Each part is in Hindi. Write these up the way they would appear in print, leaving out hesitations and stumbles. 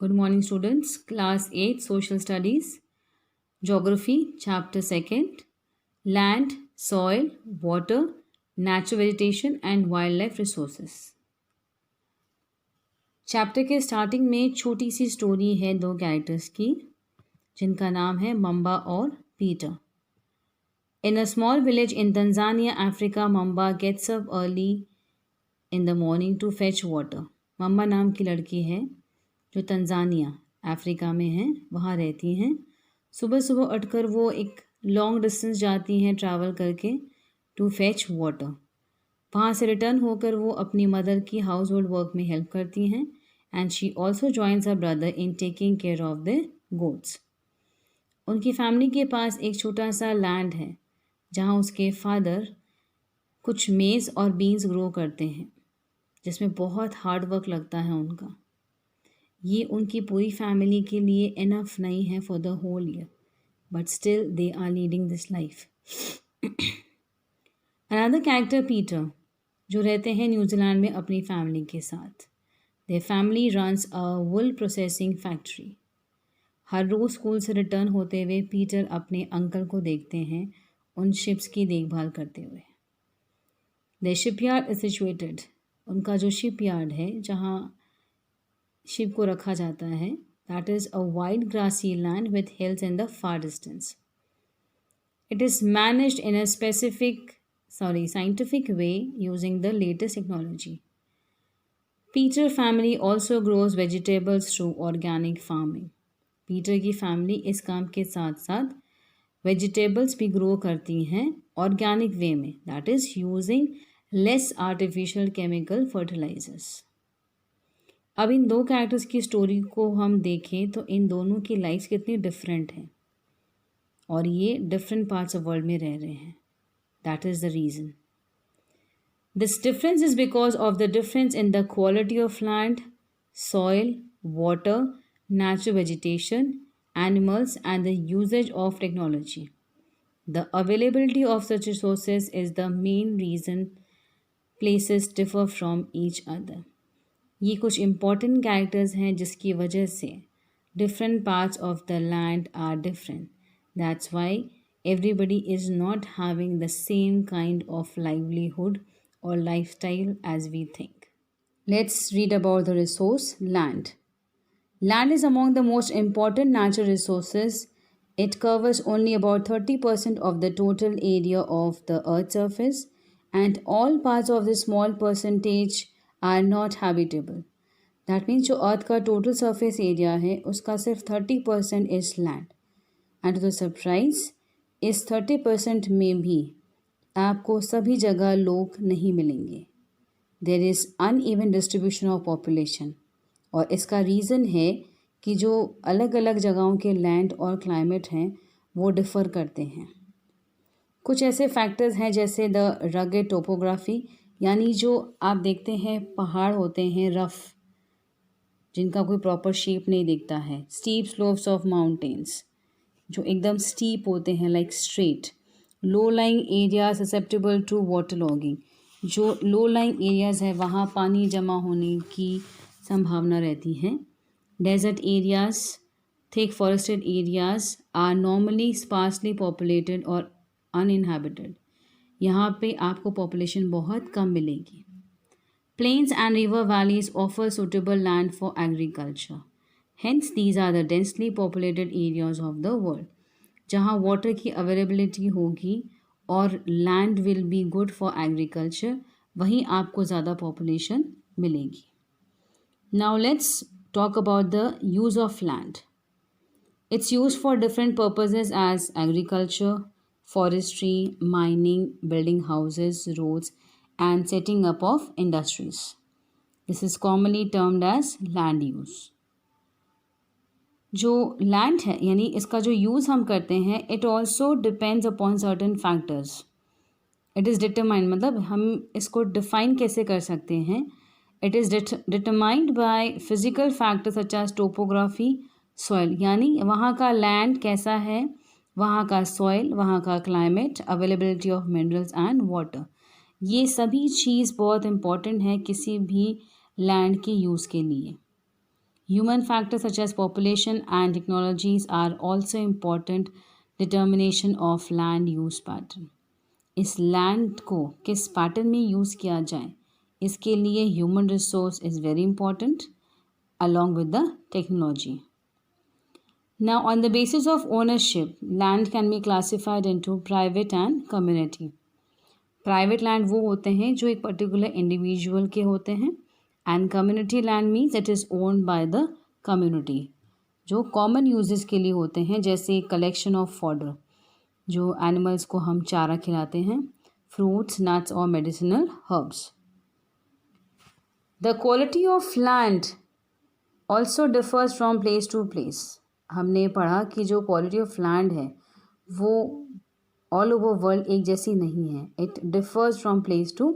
Good morning, students. Class 8 Social Studies, Geography, Chapter 2nd, Land, Soil, Water, Natural Vegetation and Wildlife Resources. Chapter के स्टार्टिंग में छोटी सी स्टोरी है दो कैरेक्टर्स की जिनका नाम है मम्बा और Peter. In a small village in Tanzania, Africa, Mamba gets up early in the morning to fetch water. Mamba नाम की लड़की है जो तंजानिया अफ्रीका में है, वहाँ रहती हैं. सुबह सुबह उठकर वो एक लॉन्ग डिस्टेंस जाती हैं ट्रैवल करके टू फेच वाटर. वहाँ से रिटर्न होकर वो अपनी मदर की हाउस होल्ड वर्क में हेल्प करती हैं and she also joins her brother in taking care of the goats. उनकी फैमिली के पास एक छोटा सा लैंड है जहाँ उसके फादर कुछ मेज़ और बीन्स ग्रो करते हैं जिसमें बहुत हार्ड वर्क लगता है उनका. ये उनकी पूरी फैमिली के लिए इनफ नहीं है for the whole year, but still they are leading this life. Another character Peter जो रहते हैं न्यूजीलैंड में अपनी फैमिली के साथ. Their family runs a wool processing factory. Her rose school से रिटर्न होते हुए पीटर अपने अंकल को देखते हैं उन शिप्स की देखभाल करते हुए. The shipyard is situated. उनका जो शिपयार्ड है जहाँ शिप को रखा जाता है, that is a wide grassy land with hills in the far distance. It is managed in a scientific way using the latest technology. Peter family also grows vegetables through organic farming. Peter की फैमिली इस काम के साथ साथ वेजिटेबल्स भी ग्रो करती हैं ऑर्गेनिक वे में, that is using less artificial chemical fertilizers. अब इन दो कैरेक्टर्स की स्टोरी को हम देखें तो इन दोनों की लाइफ कितनी डिफरेंट हैं और ये डिफरेंट पार्ट्स ऑफ वर्ल्ड में रह रहे हैं. That is the reason. This difference is because of the difference in the quality of land, soil, water, natural vegetation, animals and the usages of technology. The availability of such resources is the main reason places differ from each other. ये कुछ इम्पॉर्टेंट कैरेक्टर्स हैं जिसकी वजह से different parts of the land are different. That's why everybody is not having the same kind of livelihood और lifestyle as we think. Let's read about the resource land. Land is among the most important natural resources. It covers only about 30% of the total area of the Earth's surface, and all parts of this small percentage are not habitable. That means जो अर्थ का टोटल सरफेस एरिया है उसका सिर्फ 30% is land. And to the surprise इस 30% में भी आपको सभी जगह लोग नहीं मिलेंगे. There is uneven distribution of population. और इसका रीज़न है कि जो अलग अलग जगहों के लैंड और क्लाइमेट हैं वो डिफ़र करते हैं. कुछ ऐसे फैक्टर्स हैं जैसे द रगेड टोपोग्राफी, यानी जो आप देखते हैं पहाड़ होते हैं रफ़ जिनका कोई प्रॉपर शेप नहीं दिखता है. स्टीप स्लोप्स ऑफ माउंटेन्स जो एकदम स्टीप होते हैं like straight. Low lying area susceptible to water logging. जो लो लाइंग एरियाज़ है वहाँ पानी जमा होने की संभावना रहती है. Desert areas, thick forested areas are normally sparsely populated और अनइनहेबिटेड. यहाँ पे आपको पॉपुलेशन बहुत कम मिलेगी. Plains and river valleys offer suitable land for agriculture. Hence these are the densely populated areas of the world. जहाँ वाटर की अवेलेबिलिटी होगी और land will be good for agriculture, वहीं आपको ज़्यादा पॉपुलेशन मिलेगी. Now let's talk about the use of land. It's used for different purposes as agriculture, forestry, mining, building houses, roads, and setting up of industries. This is commonly termed as land use. जो land है यानी इसका जो use हम करते हैं it also depends upon certain factors. It is determined, मतलब हम इसको define कैसे कर सकते हैं. It is determined by physical factors such as topography, soil, यानी वहाँ का land कैसा है, वहाँ का soil, वहाँ का climate, availability of minerals and water. ये सभी चीज़ बहुत important है किसी भी land के use के लिए. Human factors such as population and technologies are also important determination of land use pattern. इस लैंड को किस पैटर्न में यूज़ किया जाए, इसके लिए human resource is very important along with the technology. Now, on the basis of ownership, land can be classified into private and community. Private land वो होते हैं जो एक पर्टिकुलर इंडिविजुअल के होते हैं, and community land means it is owned by the community, जो कॉमन यूजेस के लिए होते हैं, जैसे कलेक्शन ऑफ फॉडर, जो एनिमल्स को हम चारा खिलाते हैं, फ्रूट्स, नट्स और medicinal herbs. The quality of land also differs from place to place. हमने पढ़ा कि जो क्वालिटी ऑफ लैंड है वो ऑल ओवर वर्ल्ड एक जैसी नहीं है. It differs from place to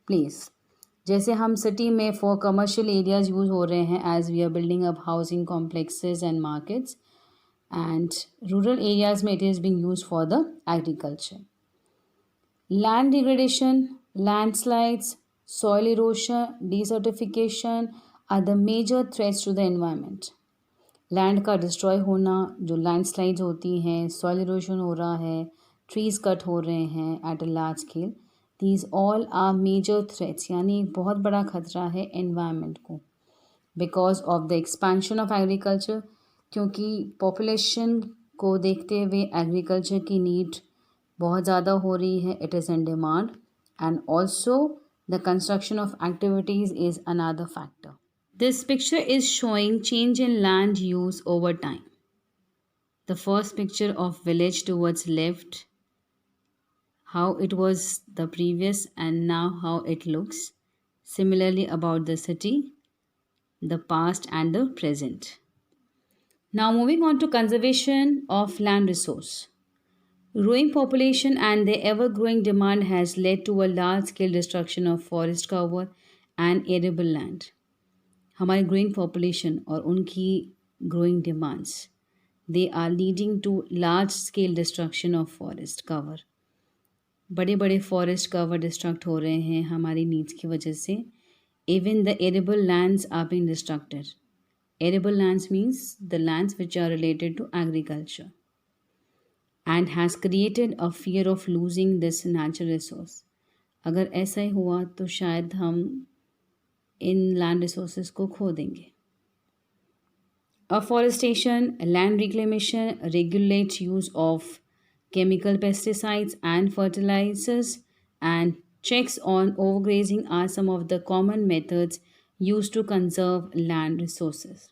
place. जैसे हम सिटी में फॉर कमर्शियल एरियाज यूज़ हो रहे हैं as we are building up housing complexes and markets, and rural areas में it is being use for the agriculture. Land degradation, landslides, soil erosion, desertification are the major threats to the environment. Land का डिस्ट्रॉय होना, जो लैंडस्लाइड्स होती हैं, सॉइल इरोशन हो रहा है, ट्रीज कट हो रहे हैं at a large scale, these all are major threats, यानी एक बहुत बड़ा खतरा है एनवायरनमेंट को, because of the expansion of agriculture. क्योंकि पॉपुलेशन को देखते हुए एग्रीकल्चर की नीड बहुत ज़्यादा हो रही है, it is in demand, and also the construction of activities is another factor. This picture is showing change in land use over time. The first picture of village towards left, how it was the previous and now how it looks. Similarly about the city, the past and the present. Now moving on to conservation of land resource. Growing population and the ever-growing demand has led to a large-scale destruction of forest cover and arable land. हमारी growing population और उनकी growing demands, they are leading to large-scale destruction of forest cover. बड़े बड़े forest cover destruct हो रहे हैं हमारी needs की वजह से. Even the arable lands are being destructed. Arable lands means the lands which are related to agriculture, and has created a fear of losing this natural resource. अगर ऐसा ही हुआ तो शायद हम इन लैंड रिसोर्सेज को खो देंगे. Afforestation, land reclamation regulates use of chemical pesticides and fertilizers, and checks on overgrazing are some of the common methods used to conserve land resources.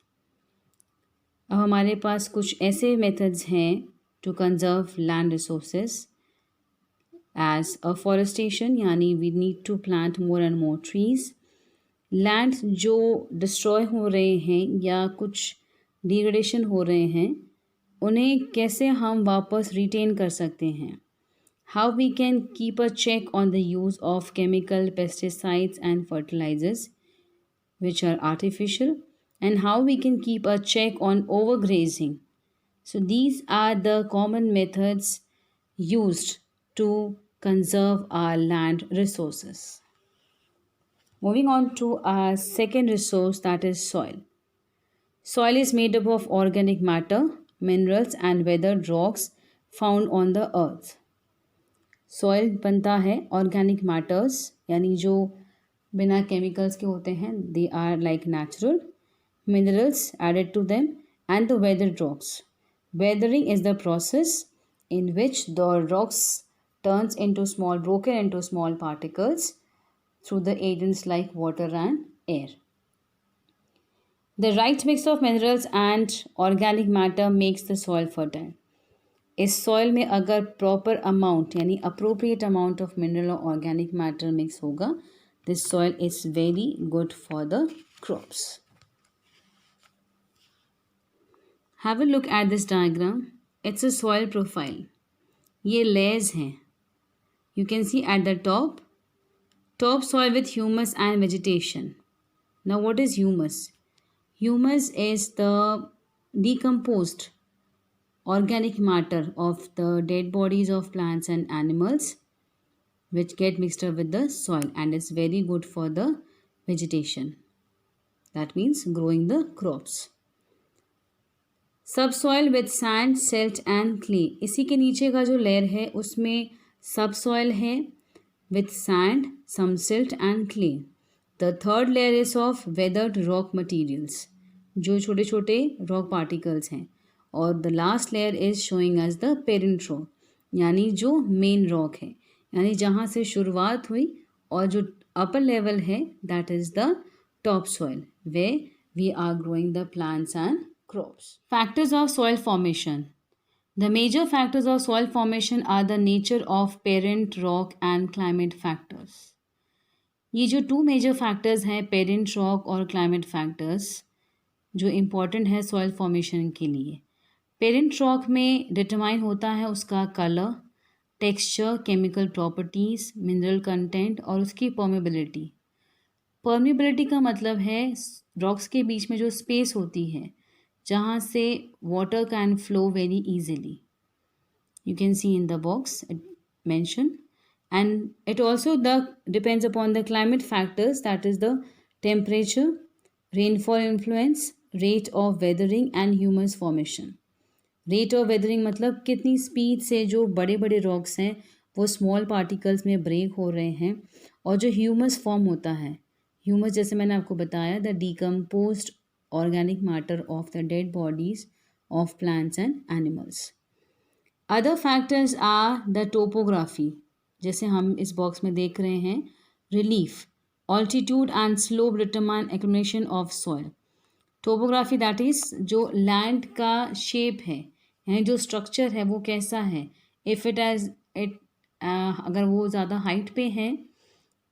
अब हमारे पास कुछ ऐसे मेथड्स हैं to conserve land resources as afforestation, यानी we need to plant more and more trees. Lands जो destroy हो रहे हैं या कुछ degradation हो रहे हैं, उन्हें कैसे हम वापस retain कर सकते हैं. How we can keep a check on the use of chemical pesticides and fertilizers which are artificial, and how we can keep a check on overgrazing. So these are the common methods used to conserve our land resources. Moving on to our second resource, that is soil. Soil is made up of organic matter, minerals and weathered rocks found on the earth. Soil बनता है organic matters, यानी जो बिना chemicals के होते हैं, they are like natural, minerals added to them, and the weathered rocks. Weathering is the process in which the rocks turns broken into small particles through the agents like water and air. The right mix of minerals and organic matter makes the soil fertile. इस soil में अगर proper amount यानी appropriate amount of mineral or organic matter mix होगा, this soil is very good for the crops. Have a look at this diagram. It's a soil profile. ये layers हैं. You can see at the top soil with humus and vegetation. Now what is humus? Humus is the decomposed organic matter of the dead bodies of plants and animals which get mixed up with the soil and is very good for the vegetation. That means growing the crops. Subsoil with sand silt and clay, इसी के नीचे का जो लेयर है उसमें सबसॉइल है with sand, some silt and clay. The third layer is of weathered rock materials, जो छोटे छोटे रॉक पार्टिकल्स हैं. और the last layer is showing us the parent rock, यानी जो मेन रॉक है, यानी जहाँ से शुरुआत हुई. और जो अपर लेवल है that is the top soil where we are growing the plants and crops. Factors of soil formation. The major factors of soil formation are the nature of parent rock and climate factors. ये जो टू मेजर फैक्टर्स हैं, पेरेंट रॉक और क्लाइमेट फैक्टर्स, जो इम्पॉर्टेंट है सॉइल फॉर्मेशन के लिए. पेरेंट रॉक में डिटरमाइन होता है उसका colour, texture, chemical properties, mineral content और उसकी परमेबिलिटी. परमेबिलिटी का मतलब है रॉक्स के बीच में जो स्पेस होती है जहाँ से water can flow very easily. You can see in the box it mentioned. And it also depends upon the climate factors, that is the temperature, rainfall influence, rate of weathering and humus formation. Rate of weathering मतलब कितनी स्पीड से जो बड़े बड़े रॉक्स हैं वो स्मॉल पार्टिकल्स में ब्रेक हो रहे हैं. और जो ह्यूमस फॉर्म होता है, ह्यूमस जैसे मैंने आपको बताया, the decomposed organic matter of the dead bodies of plants and animals. Other factors are the topography, जैसे हम इस बॉक्स में देख रहे हैं, relief, altitude and slope determine accumulation of soil. Topography that is जो land का shape है, यानी जो structure है वो कैसा है. If it has अगर वो ज़्यादा हाइट पे है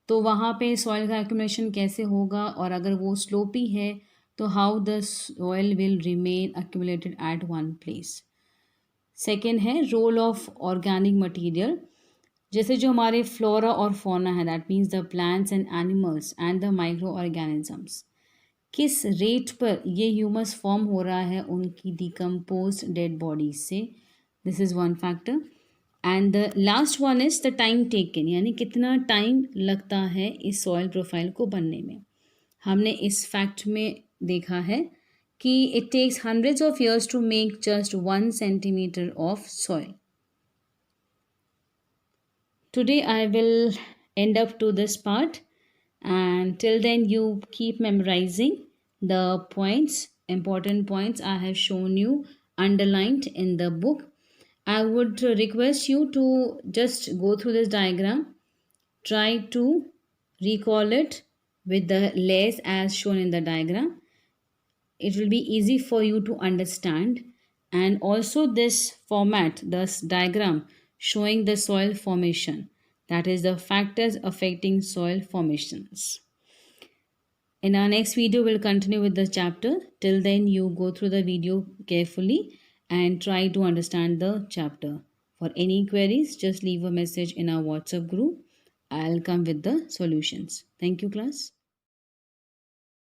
तो वहाँ पे सॉइल का accumulation कैसे होगा, और अगर वो स्लोपी है तो how the soil will remain accumulated at one place. Second है रोल ऑफ ऑर्गेनिक मटीरियल, जैसे जो हमारे फ्लोरा और फौना है, that means the plants and animals and the micro organisms, किस रेट पर ये ह्यूमस फॉर्म हो रहा है उनकी डिकम्पोज डेड बॉडीज से. This is one factor. And the last one is the time taken, यानी कितना टाइम लगता है इस सॉइल प्रोफाइल को बनने में. हमने इस फैक्ट में देखा है कि it takes hundreds of years to make just 1 centimeter of soil. Today I will end up to this part, and till then you keep memorizing the points, important points I have shown you underlined in the book. I would request you to just go through this diagram, try to recall it with the layers as shown in the diagram. It will be easy for you to understand. And also this format, this diagram showing the soil formation, that is the factors affecting soil formations. In our next video we'll continue with the chapter. Till then you go through the video carefully and try to understand the chapter. For any queries, just leave a message in our WhatsApp group. I'll come with the solutions. Thank you, class.